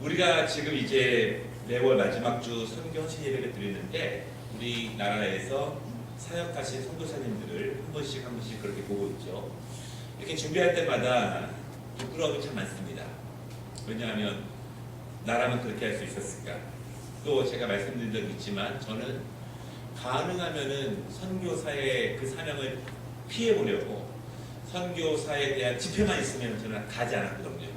우리가 지금 이제 매월 마지막 주 선교 헌신 예배를 드리는데 우리나라에서 사역하신 선교사님들을 한 번씩 그렇게 보고 있죠. 이렇게 준비할 때마다 부끄러움이 참 많습니다. 왜냐하면 나라면 그렇게 할 수 있었을까? 또 제가 말씀드린 적 있지만 저는 가능하면은 선교사의 그 사명을 피해보려고 선교사에 대한 집회만 있으면 저는 가지 않았거든요.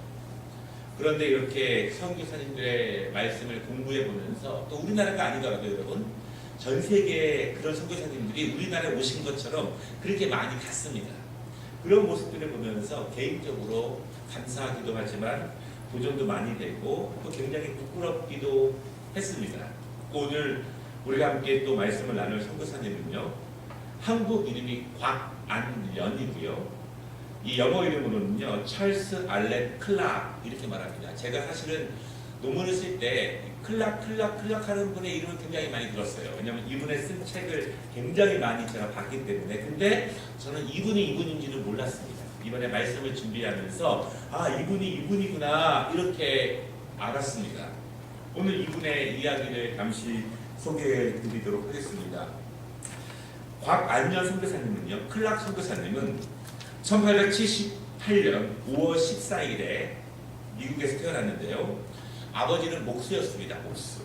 그런데 이렇게 선교사님들의 말씀을 공부해 보면서 또 우리나라가 아니더라도 여러분 전 세계에 그런 선교사님들이 우리나라에 오신 것처럼 그렇게 많이 갔습니다. 그런 모습들을 보면서 개인적으로 감사하기도 하지만 도전도 많이 되고 또 굉장히 부끄럽기도 했습니다. 오늘 우리가 함께 또 말씀을 나눌 선교사님은요, 한국 이름이 곽안연이고요. 이 영어 이름으로는요, 찰스 알렌 클락 이렇게 말합니다. 제가 사실은 논문을 쓸 때 클락 하는 분의 이름을 굉장히 많이 들었어요. 왜냐하면 이분의 쓴 책을 굉장히 많이 제가 봤기 때문에. 근데 저는 이분인지는 몰랐습니다. 이번에 말씀을 준비하면서 아, 이분이구나 이렇게 알았습니다. 오늘 이분의 이야기를 잠시 소개해 드리도록 하겠습니다. 곽안연 선교사님은요, 클락 선교사님은 1878년 5월 14일에 미국에서 태어났는데요. 아버지는 목수였습니다. 목수.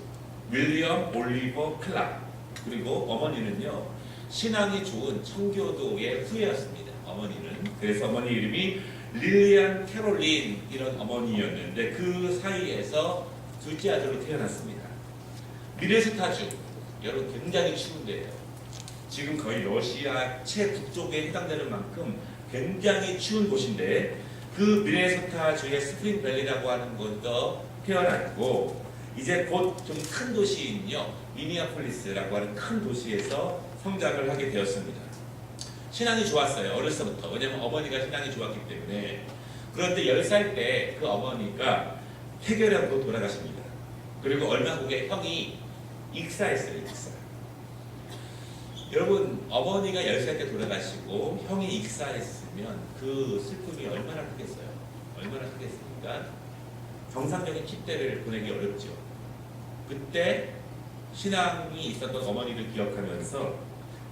윌리엄 올리버 클락. 그리고 어머니는요, 신앙이 좋은 청교도의 후예였습니다. 어머니는. 그래서 어머니 이름이 릴리안 캐롤린 이런 어머니였는데 그 사이에서 둘째 아들로 태어났습니다. 미네소타주. 여러분 굉장히 추운데요. 지금 거의 러시아 최북쪽에 해당되는 만큼 굉장히 추운 곳인데 그 미네소타주의 스프링밸리라고 하는 곳도 태어났고 이제 곧 좀 큰 도시인요 미니아폴리스라고 하는 큰 도시에서 성장을 하게 되었습니다. 신앙이 좋았어요. 어렸을 때부터. 왜냐하면 어머니가 신앙이 좋았기 때문에. 그런데 10살 때 그 어머니가 폐결핵으로 돌아가십니다. 그리고 얼마 후에 형이 익사했어요. 익사. 여러분 어머니가 10살 때 돌아가시고 형이 익사했으면 그 슬픔이 얼마나 크겠어요? 얼마나 크겠습니까? 정상적인 10대를 보내기 어렵죠. 그때 신앙이 있었던 어머니를 기억하면서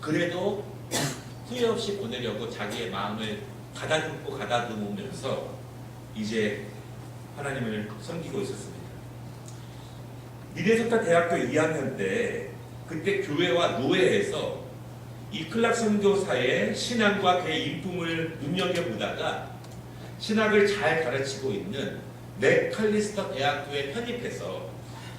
그래도 후회 없이 보내려고 자기의 마음을 가다듬으면서 이제 하나님을 섬기고 있었습니다. 미네소타 대학교 2학년 때 그때 교회와 노회에서 이 클락 선교사의 신앙과 그의 인품을 눈여겨보다가 신학을 잘 가르치고 있는 맥칼리스터 대학교에 편입해서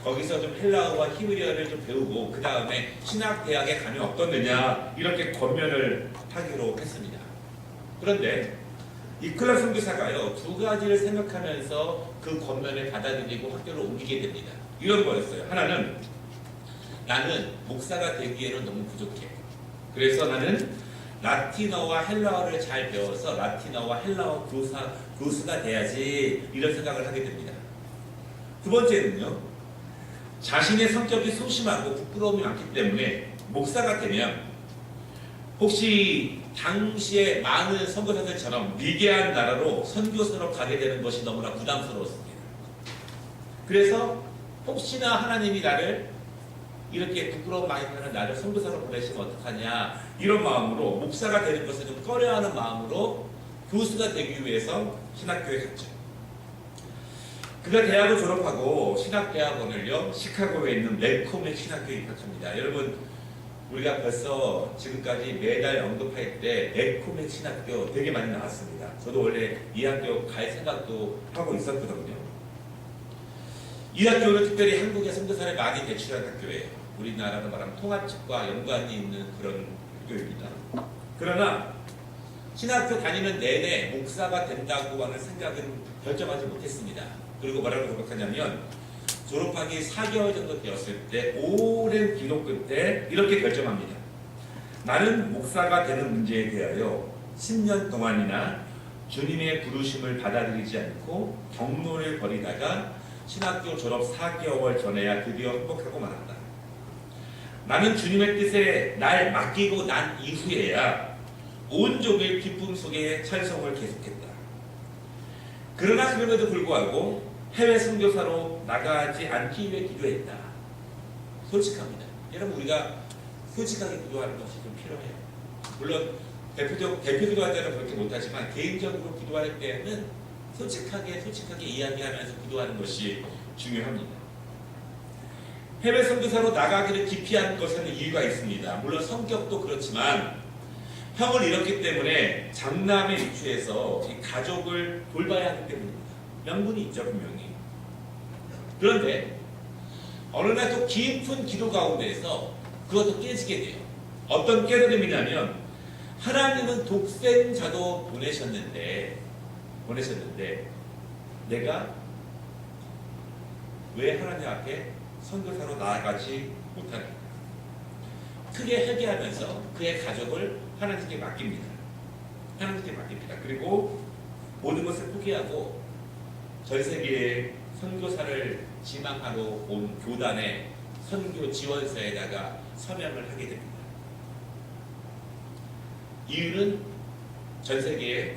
거기서 좀 헬라어와 히브리어를 좀 배우고 그 다음에 신학대학에 가면 어떻느냐 이렇게 권면을 하기로 했습니다. 그런데 이 클락 선교사가요 두 가지를 생각하면서 그 권면을 받아들이고 학교를 옮기게 됩니다. 이런 거였어요. 하나는 나는 목사가 되기에는 너무 부족해. 그래서 나는 라틴어와 헬라어를 잘 배워서 라틴어와 헬라어 교수가 돼야지 이런 생각을 하게 됩니다. 두 번째는요. 자신의 성격이 소심하고 부끄러움이 많기 때문에 목사가 되면 혹시 당시에 많은 선교사들처럼 미개한 나라로 선교사로 가게 되는 것이 너무나 부담스러웠습니다. 그래서 혹시나 하나님이 나를 이렇게 부끄러움 많이 타는 나를 선교사로 보내시면 어떡하냐 이런 마음으로 목사가 되는 것을 좀 꺼려하는 마음으로 교수가 되기 위해서 신학교에 갔죠. 그가 대학을 졸업하고 신학대학원을요 시카고에 있는 멜콤의 신학교에 입학합니다. 여러분 우리가 벌써 지금까지 매달 언급할 때 멜콤의 신학교 되게 많이 나왔습니다. 저도 원래 이 학교 갈 생각도 하고 있었거든요. 이 학교는 특별히 한국의 선교사를 많이 배출한 학교예요. 우리나라로 말하면 통합측과 연관이 있는 그런 학교입니다. 그러나 신학교 다니는 내내 목사가 된다고 하는 생각은 결정하지 못했습니다. 그리고 뭐라고 생각하냐면 졸업하기 4개월 정도 되었을 때 오랜 기도 끝에 이렇게 결정합니다. 나는 목사가 되는 문제에 대하여 10년 동안이나 주님의 부르심을 받아들이지 않고 경로를 벌이다가 신학교 졸업 4개월 전에야 드디어 회복하고 말았다. 나는 주님의 뜻에 날 맡기고 난 이후에야 온종일 기쁨 속에 찬송을 계속했다. 그러나 그럼에도 불구하고 해외 선교사로 나가지 않기 위해 기도했다. 솔직합니다. 여러분, 우리가 솔직하게 기도하는 것이 좀 필요해요. 물론 대표 기도할 때는 그렇게 못하지만 개인적으로 기도할 때는 솔직하게 이야기하면서 기도하는 것이 중요합니다. 해외 선교사로 나가기를 기피한 것에는 이유가 있습니다. 물론 성격도 그렇지만 형을 잃었기 때문에 장남의 위치에서 가족을 돌봐야 하기 때문입니다. 명분이 있죠, 분명히. 그런데 어느 날 또 깊은 기도 가운데에서 그것도 깨지게 돼요. 어떤 깨달음이냐면 하나님은 독생자도 보내셨는데 내가 왜 하나님 앞에 선교사로 나아가지 못하는가? 크게 회개하면서 그의 가족을 하나님께 맡깁니다. 그리고 모든 것을 포기하고 전 세계에 선교사를 지망하러 온 교단의 선교 지원서에다가 서명을 하게 됩니다. 이유는 전 세계에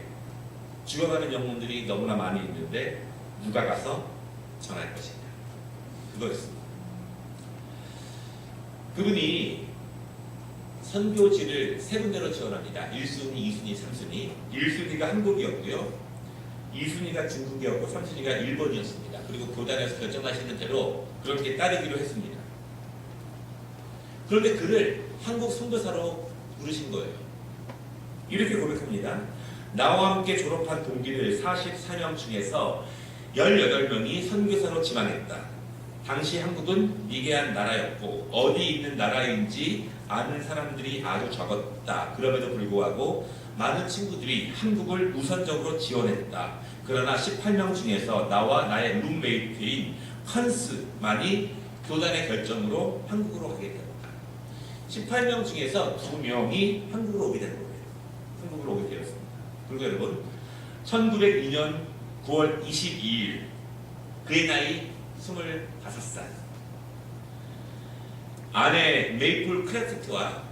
죽어가는 영혼들이 너무나 많이 있는데 누가 가서 전할 것이냐, 그거였습니다. 그분이 선교지를 세 군데로 지원합니다. 1순위, 2순위, 3순위. 1순위가 한국이었고요. 2순위가 중국이었고 3순위가 일본이었습니다. 그리고 교단에서 결정하시는 대로 그렇게 따르기로 했습니다. 그런데 그를 한국 선교사로 부르신 거예요. 이렇게 고백합니다. 나와 함께 졸업한 동기들 44명 중에서 18명이 선교사로 지망했다. 당시 한국은 미개한 나라였고 어디 있는 나라인지 아는 사람들이 아주 적었다. 그럼에도 불구하고 많은 친구들이 한국을 우선적으로 지원했다. 그러나 18명 중에서 나와 나의 룸메이트인 컨스만이 교단의 결정으로 한국으로 가게 되었다. 18명 중에서 2명이 한국으로 오게 된 거예요. 한국으로 오게 되었습니다. 그리고 여러분, 1902년 9월 22일 그의 나이 25살. 아내 메이플 크래프트와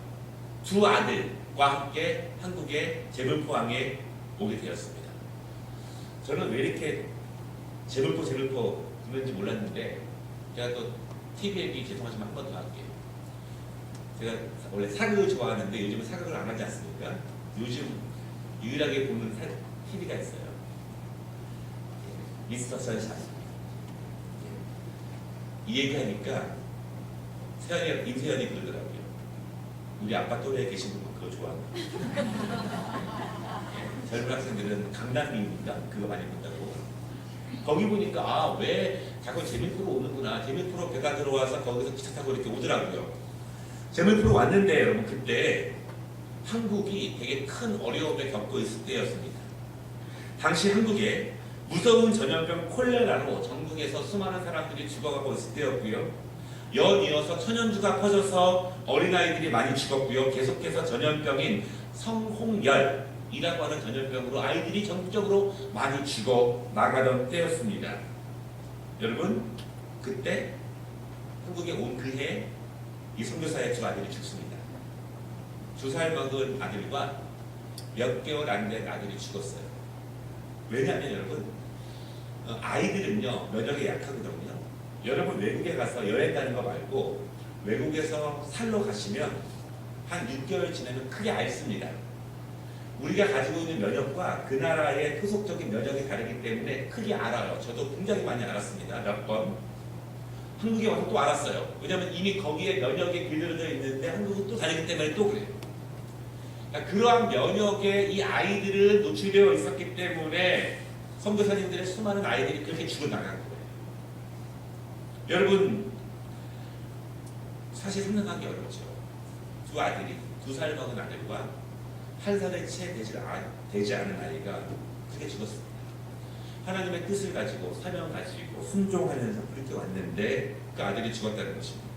두 아들과 함께 한국의 제물포항에 오게 되었습니다. 저는 왜 이렇게 제물포 그런지 몰랐는데 제가 또 TV 얘기 죄송하지만 한 번 더 할게요. 제가 원래 사극을 좋아하는데 요즘은 사극을 안 하지 않습니까? 요즘 유일하게 보는 TV가 있어요. 미스터 선샤인. 이 얘기하니까 임세연이 그러더라고요. 우리 아빠 또래에 계신 분은 그거 좋아한다. 젊은 학생들은 강남미인가 그거 많이 본다고. 거기 보니까 왜 자꾸 재미프로 오는구나. 재미프로 배가 들어와서 거기서 기차 타고 이렇게 오더라고요. 재미프로 왔는데 여러분, 그때 한국이 되게 큰 어려움에 겪고 있을 때였습니다. 당시 한국에 무서운 전염병 콜레라로 전국에서 수많은 사람들이 죽어가고 있을 때였고요. 연이어서 천연두가 퍼져서 어린아이들이 많이 죽었고요. 계속해서 전염병인 성홍열이라고 하는 전염병으로 아이들이 전국적으로 많이 죽어 나가던 때였습니다. 여러분, 그때 한국에 온 그해 이 선교사의 두 아들이 죽습니다. 2살 먹은 아들과 몇 개월 안 된 아들이 죽었어요. 왜냐하면 여러분, 아이들은요 면역이 약하거든요. 여러분, 외국에 가서 여행 가는 거 말고 외국에서 살러 가시면 한 6개월 지나면 크게 앓습니다. 우리가 가지고 있는 면역과 그 나라의 토속적인 면역이 다르기 때문에 크게 알아요. 저도 굉장히 많이 알았습니다. 몇 번. 한국에 와서 또 알았어요. 왜냐하면 이미 거기에 면역이 길들여져 있는데 한국은 또 다르기 때문에 또 그래요. 그러니까 그러한 면역에 이 아이들은 노출되어 있었기 때문에 선교사님들의 수많은 아이들이 그렇게 죽어나간 거예요. 여러분, 사실 생각하기 어렵죠. 두 아들이 2살 먹은 아들과 1살의 채 되지 않은 아이가 그렇게 죽었습니다. 하나님의 뜻을 가지고 사명 가지고 순종하면서 그렇게 왔는데 그 아들이 죽었다는 것입니다.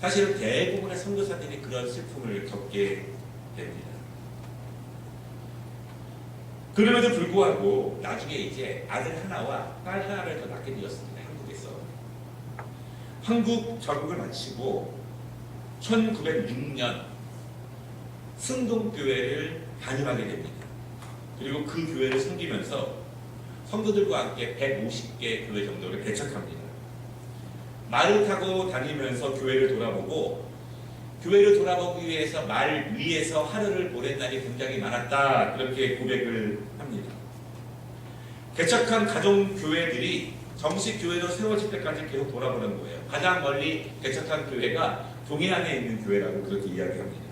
사실은 대부분의 선교사들이 그런 슬픔을 겪게 됩니다. 그럼에도 불구하고 나중에 이제 아들 하나와 딸 하나를 더 낳게 되었습니다. 한국에서. 한국 적응을 마치고 1906년 승동교회를 담임하게 됩니다. 그리고 그 교회를 섬기면서 성도들과 함께 150개 교회 정도를 개척합니다. 말을 타고 다니면서 교회를 돌아보고 교회를 돌아보기 위해서 말 위에서 하루를 보낸 날이 굉장히 많았다. 그렇게 고백을 합니다. 개척한 가정교회들이 정식 교회로 세워질 때까지 계속 돌아보는 거예요. 가장 멀리 개척한 교회가 동해안에 있는 교회라고 그렇게 이야기합니다.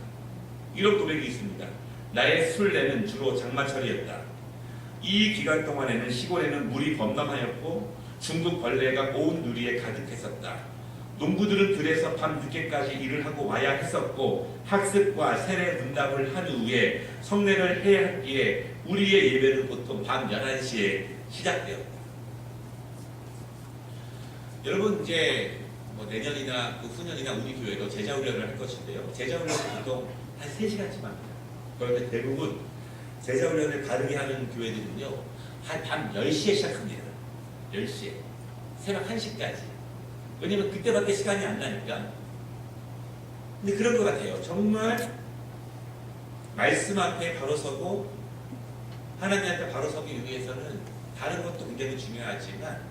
이런 고백이 있습니다. 나의 순례는 주로 장마철이었다. 이 기간 동안에는 시골에는 물이 범람하였고 중국 벌레가 온 누리에 가득했었다. 농부들은 들에서 밤 늦게까지 일을 하고 와야 했었고 학습과 세례 문답을 한 후에 성례를 해야 했기에 우리의 예배는 보통 밤 11시에 시작되었다. 여러분 이제 뭐 내년이나 그 후년이나 우리 교회도 제자훈련을 할 것인데요. 제자훈련은 보통 한 3시간쯤 합니다. 그런데 대부분 제자훈련을 가르게 하는 교회들은요. 한 밤 10시에 시작합니다. 10시에. 새벽 1시까지. 왜냐면 그때밖에 시간이 안 나니까. 근데 그런 것 같아요. 정말 말씀 앞에 바로 서고 하나님한테 바로 서기 위해서는 다른 것도 굉장히 중요하지만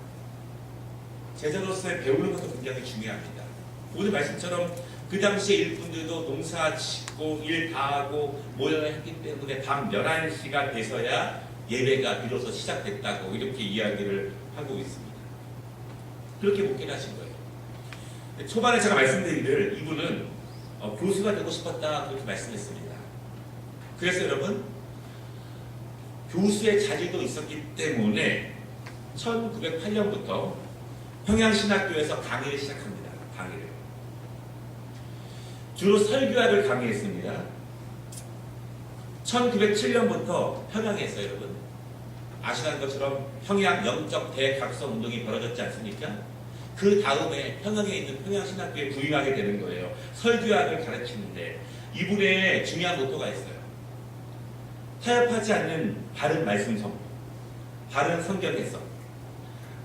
제자로서의 배우는 것도 굉장히 중요합니다. 오늘 말씀처럼 그 당시에 일꾼들도 농사 짓고 일 다 하고 모여야 했기 때문에 밤 11시가 돼서야 예배가 비로소 시작됐다고 이렇게 이야기를 하고 있습니다. 그렇게 목회를 하신 거예요. 초반에 제가 말씀드리기를 이분은 교수가 되고 싶었다 그렇게 말씀했습니다. 그래서 여러분 교수의 자질도 있었기 때문에 1908년부터 평양신학교에서 강의를 시작합니다. 강의를. 주로 설교학을 강의했습니다. 1907년부터 평양에서 여러분 아시는 것처럼 평양 영적 대각성 운동이 벌어졌지 않습니까? 그 다음에 평양에 있는 평양신학교에 부임하게 되는 거예요. 설교학을 가르치는데 이분의 중요한 모토가 있어요. 타협하지 않는 바른 말씀 선포, 바른 성경 해석,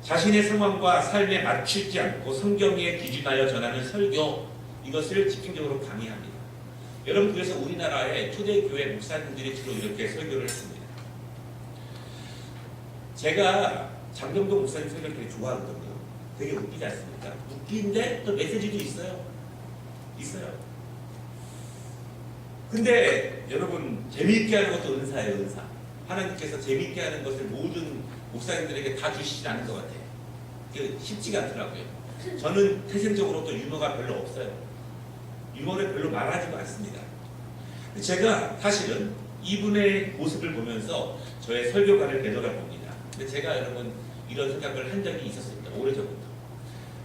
자신의 상황과 삶에 맞추지 않고 성경에 기준하여 전하는 설교, 이것을 집중적으로 강의합니다. 여러분 그래서 우리나라의 초대교회 목사님들이 주로 이렇게 설교를 했습니다. 제가 장경도 목사님 설교를 되게 좋아하거든요. 되게 웃기지 않습니까? 웃긴데 또 메시지도 있어요. 근데 여러분 재미있게 하는 것도 은사예요. 은사. 하나님께서 재미있게 하는 것을 모든 목사님들에게 다 주시지 않은 것 같아요. 그게 쉽지가 않더라고요. 저는 태생적으로 또 유머가 별로 없어요. 유머를 별로 말하지도 않습니다. 제가 사실은 이분의 모습을 보면서 저의 설교관을 되돌아봅니다. 근데 제가 여러분 이런 생각을 한 적이 있었습니다. 오래전부터.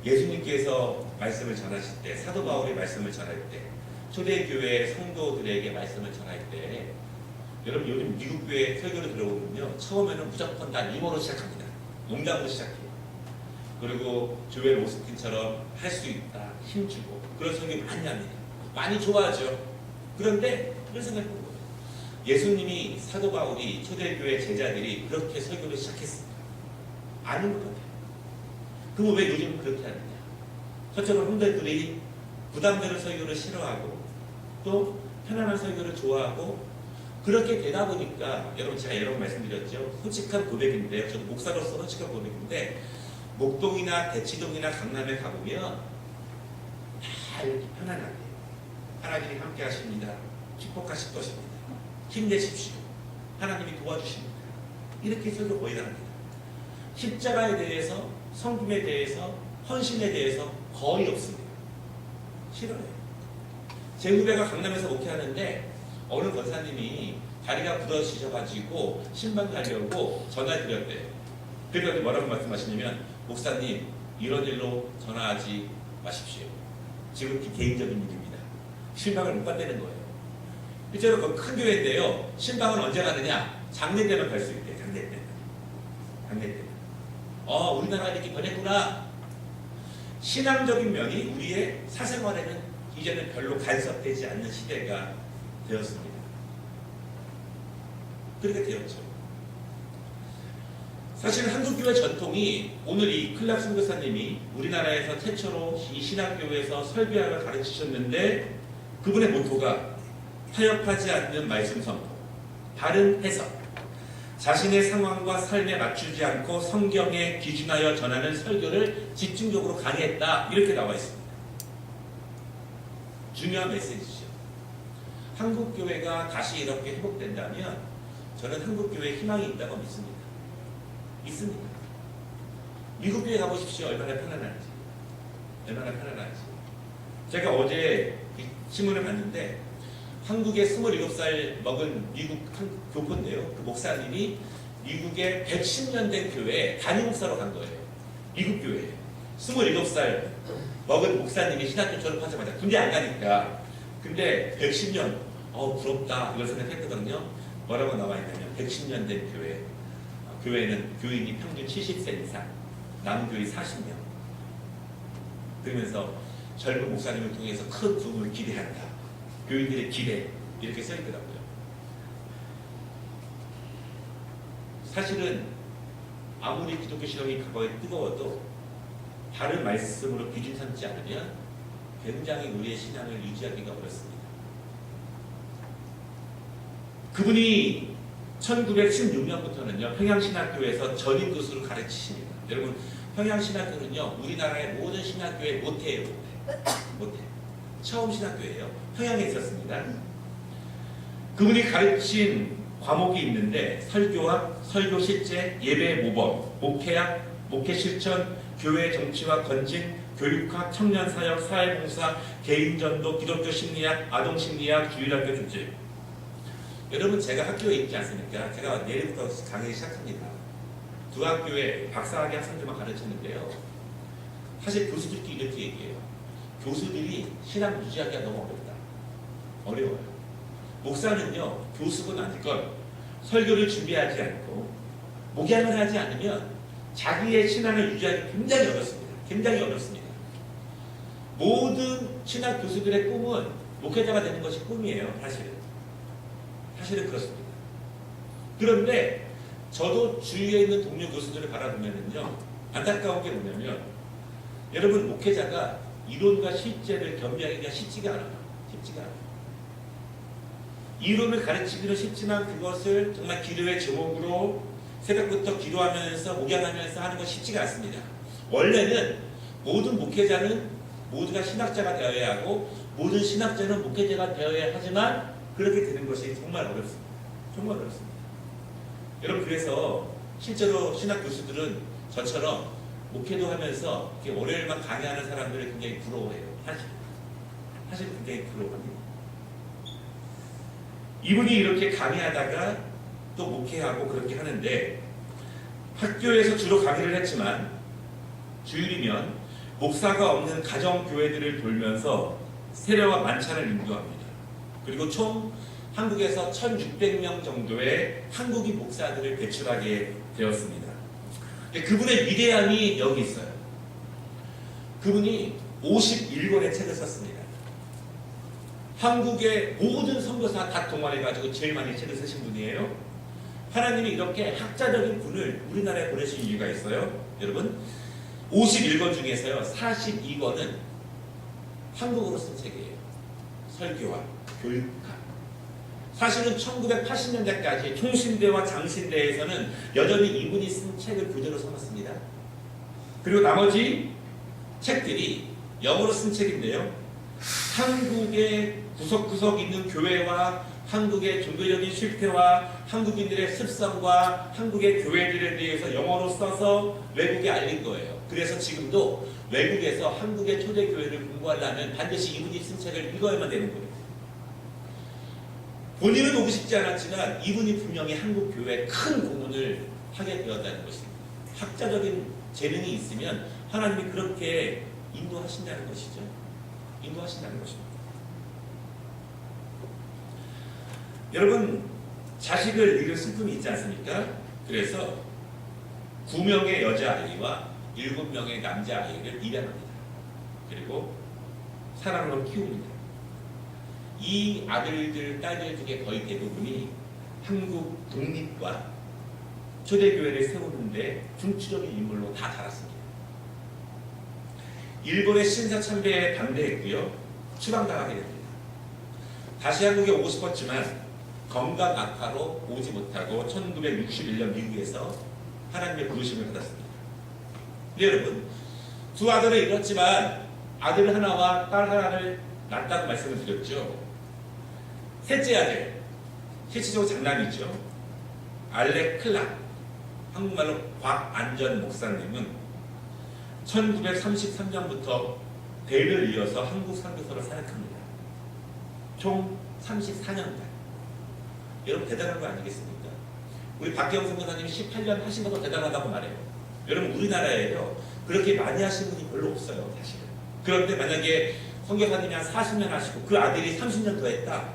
예수님께서 말씀을 전하실 때, 사도 바울이 말씀을 전할 때, 초대교회 성도들에게 말씀을 전할 때, 여러분 요즘 미국 교회 설교를 들어보면요, 처음에는 무조건 다 유머로 시작합니다. 농담으로 시작해요. 그리고 조엘 오스틴처럼 할 수 있다, 힘주고 그런 설교 많이 합니다. 많이 좋아하죠. 그런데 그런 생각을 해본 거예요. 예수님이, 사도 바울이, 초대교회 제자들이 그렇게 설교를 시작했습니다. 아닌 것 같아요. 그럼 왜 요즘 그렇게 하느냐? 저처럼 형제들이 부담되는 설교를 싫어하고 또 편안한 설교를 좋아하고 그렇게 되다 보니까 여러분 제가 여러 번 말씀드렸죠. 솔직한 고백인데요. 저도 목사로서 솔직한 고백인데 목동이나 대치동이나 강남에 가보면 다 이렇게 편안하게 하나님이 함께 하십니다. 축복하실 것입니다. 힘내십시오. 하나님이 도와주십니다. 이렇게 설교 거의 다 합니다. 십자가에 대해서, 성김에 대해서, 헌신에 대해서 거의 없습니다. 싫어요. 제 후배가 강남에서 목회하는데 어느 권사님이 다리가 부러지셔가지고 신방 가려고 전화드렸대요. 그래서 뭐라고 말씀하시냐면 목사님 이런 일로 전화하지 마십시오. 지금 개인적인 일입니다. 신방을 못 간다는 거예요. 실제로 그 큰 교회인데요. 신방은 언제 가느냐? 장례 때만 갈 수 있대요. 장례 때. 장례 때. 우리나라가 이렇게 변했구나. 신앙적인 면이 우리의 사생활에는 이제는 별로 간섭되지 않는 시대가 되었습니다. 그렇게 되었죠. 사실 한국교회 전통이 오늘 이 클락 선교사님이 우리나라에서 최초로 이 신학교에서 설교학을 가르치셨는데 그분의 모토가 타협하지 않는 말씀 선포, 바른 해석, 자신의 상황과 삶에 맞추지 않고 성경에 기준하여 전하는 설교를 집중적으로 강의했다. 이렇게 나와 있습니다. 중요한 메시지죠. 한국교회가 다시 이렇게 회복된다면 저는 한국교회에 희망이 있다고 믿습니다. 있습니다. 미국 교회 가보십시오. 얼마나 편안한지. 얼마나 편안한지. 제가 어제 신문을 봤는데 한국의 27살 먹은 미국 교포인데요. 그 목사님이 미국의 110년 된 교회에 담임 목사로 간 거예요. 미국 교회에. 27살 먹은 목사님이 신학교 졸업하자마자 군대 안 가니까. 근데 110년, 부럽다. 이걸 생각했거든요. 뭐라고 나와 있냐면 110년 된 교회. 교회는 교인이 평균 70세 이상, 남교인 40명. 그러면서 젊은 목사님을 통해서 큰 부흥을 기대한다. 교인들의 기대. 이렇게 써있더라고요. 사실은 아무리 기독교 신앙이 과거에 뜨거워도 다른 말씀으로 기준 삼지 않으면 굉장히 우리의 신앙을 유지하기가 어렵습니다. 그분이 1916년부터는요, 평양신학교에서 전임 교수를 가르치십니다. 여러분, 평양신학교는요, 우리나라의 모든 신학교에 못해요. 못해. 처음 신학교예요. 평양에 있었습니다. 그분이 가르친 과목이 있는데 설교와 설교 실제, 예배 모범, 목회학, 목회 실천, 교회 정치와 건진, 교육학, 청년 사역, 사회봉사, 개인 전도, 기독교 심리학, 아동 심리학, 주일학교 교재. 여러분, 제가 학교에 있지 않습니까? 제가 내일부터 강의 시작합니다. 두 학교에 박사학위 학생들만 가르쳤는데요. 사실 교수들끼리 이렇게 얘기해요. 교수들이 신앙 유지하기가 너무 어렵다. 어려워요. 목사는요, 교수건 아니건 설교를 준비하지 않고 목양을 하지 않으면 자기의 신앙을 유지하기 굉장히 어렵습니다. 굉장히 어렵습니다. 모든 신학 교수들의 꿈은 목회자가 되는 것이 꿈이에요. 사실은 그렇습니다. 그런데 저도 주위에 있는 동료 교수들을 바라보면요, 안타까운 게 뭐냐면, 여러분, 목회자가 이론과 실제를 겸비하기가 쉽지가 않아요. 이론을 가르치기는 쉽지만 그것을 정말 기도의 제목으로 새벽부터 기도하면서 목양하면서 하는 건 쉽지가 않습니다. 원래는 모든 목회자는 모두가 신학자가 되어야 하고 모든 신학자는 목회자가 되어야 하지만 그렇게 되는 것이 정말 어렵습니다. 정말 어렵습니다. 여러분, 그래서 실제로 신학 교수들은 저처럼 목회도 하면서 이렇게 월요일만 강의하는 사람들을 굉장히 부러워해요. 사실 굉장히 부러워합니다. 이분이 이렇게 강의하다가 또 목회하고 그렇게 하는데, 학교에서 주로 강의를 했지만 주일이면 목사가 없는 가정교회들을 돌면서 세례와 만찬을 인도합니다. 그리고 총 한국에서 1600명 정도의 한국인 목사들을 배출하게 되었습니다. 그분의 위대함이 여기 있어요. 그분이 51권의 책을 썼습니다. 한국의 모든 선교사 다 동원해가지고 제일 많이 책을 쓰신 분이에요. 하나님이 이렇게 학자적인 분을 우리나라에 보내신 이유가 있어요. 여러분, 51권 중에서요, 42권은 한국어로 쓴 책이에요. 설교와 교육학. 사실은 1980년대까지 총신대와 장신대에서는 여전히 이분이 쓴 책을 교재로 써놨습니다. 그리고 나머지 책들이 영어로 쓴 책인데요, 한국의 구석구석 있는 교회와 한국의 종교적인 실태와 한국인들의 습성과 한국의 교회들에 대해서 영어로 써서 외국에 알린 거예요. 그래서 지금도 외국에서 한국의 초대교회를 공부하려면 반드시 이분이 쓴 책을 읽어야만 되는 거예요. 본인은 오고 싶지 않았지만 이분이 분명히 한국 교회에 큰 공헌을 하게 되었다는 것입니다. 학자적인 재능이 있으면 하나님이 그렇게 인도하신다는 것이죠. 인도하신다는 것입니다. 여러분, 자식을 잃을 슬픔이 있지 않습니까? 그래서 9명의 여자아이와 7명의 남자아이를 입양합니다. 그리고 사랑으로 키웁니다. 이 아들들, 딸들 중에 거의 대부분이 한국 독립과 초대교회를 세우는데 중추적인 인물로 다 자랐습니다. 일본의 신사참배에 반대했고요, 추방당하게 됩니다. 다시 한국에 오고 싶었지만 건강 악화로 오지 못하고 1961년 미국에서 하나님의 부르심을 받았습니다. 네, 여러분, 두 아들을 잃었지만 아들 하나와 딸 하나를 낳았다고 말씀을 드렸죠. 셋째 아들, 실질적으로 장남이죠. 알렉 클락, 한국말로 곽안전 목사님은 1933년부터 대를 이어서 한국 선교사를 사역합니다. 총 34년간. 여러분 대단한 거 아니겠습니까? 우리 박경 선교사님이 18년 하신 것도 대단하다고 말해요. 여러분 우리나라에요 그렇게 많이 하신 분이 별로 없어요, 사실은. 그런데 만약에 선교사님이 한 40년 하시고 그 아들이 30년 더 했다,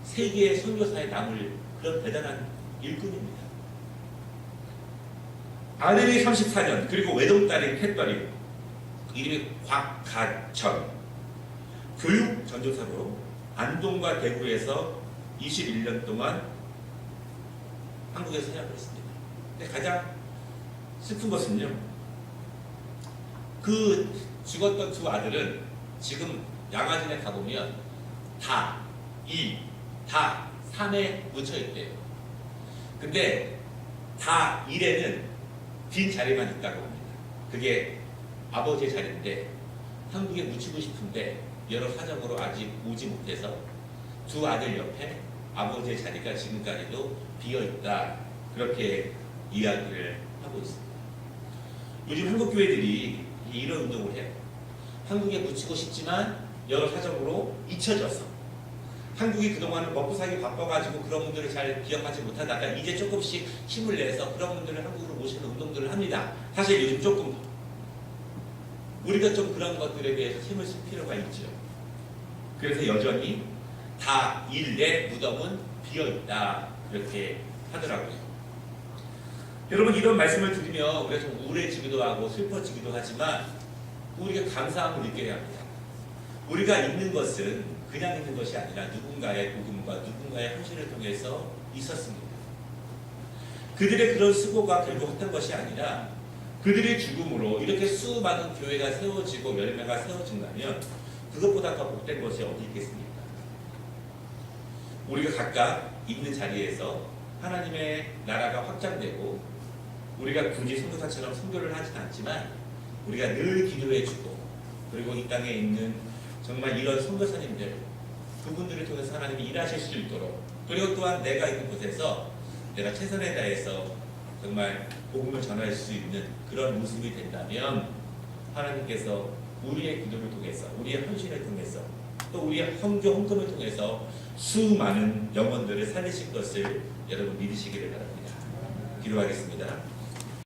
세계의 선교사에 남을 그런 대단한 일꾼입니다. 아들이 34년, 그리고 외동딸인 캣딸이 이름이 곽가천, 교육 전도사로 안동과 대구에서 21년 동안 한국에서 사역을 했습니다. 근데 가장 슬픈 것은요, 그 죽었던 두 아들은 지금 양화진에 가보면 다 2, 다 3에 묻혀있대요. 근데 다 1에는 빈 자리만 있다고 합니다. 그게 아버지의 자리인데 한국에 묻히고 싶은데 여러 사정으로 아직 오지 못해서 두 아들 옆에 아버지의 자리가 지금까지도 비어있다, 그렇게 이야기를 하고 있습니다. 요즘 한국 교회들이 이런 운동을 해요. 한국에 묻히고 싶지만 여러 사정으로 잊혀져서 한국이 그동안 먹고 살기 바빠가지고 그런 분들을 잘 기억하지 못하다가 이제 조금씩 힘을 내서 그런 분들을 한국으로 모시는 운동들을 합니다. 사실 요즘 조금 우리가 좀 그런 것들에 대해서 힘을 쓸 필요가 있죠. 그래서 여전히 다 일내 무덤은 비어있다, 그렇게 하더라고요. 여러분 이런 말씀을 들으면 우리가 좀 우울해지기도 하고 슬퍼지기도 하지만 우리가 감사함을 느껴야 합니다. 우리가 있는 것은 그냥 있는 것이 아니라 누군가의 복음과 누군가의 헌신을 통해서 있었습니다. 그들의 그런 수고가 결국 헛된 것이 아니라 그들의 죽음으로 이렇게 수많은 교회가 세워지고 열매가 세워진다면 그것보다 더 복된 것이 어디 있겠습니까? 우리가 각각 있는 자리에서 하나님의 나라가 확장되고 우리가 굳이 선교사처럼 선교를 하진 않지만 우리가 늘 기도해주고 그리고 이 땅에 있는 정말 이런 선교사님들, 그분들을 통해서 하나님이 일하실 수 있도록, 그리고 또한 내가 있는 곳에서 내가 최선을 다해서 정말 복음을 전할 수 있는 그런 모습이 된다면 하나님께서 우리의 기도를 통해서, 우리의 헌신을 통해서, 또 우리의 선교 헌금을 통해서 수많은 영혼들을 살리실 것을 여러분 믿으시기를 바랍니다. 기도하겠습니다.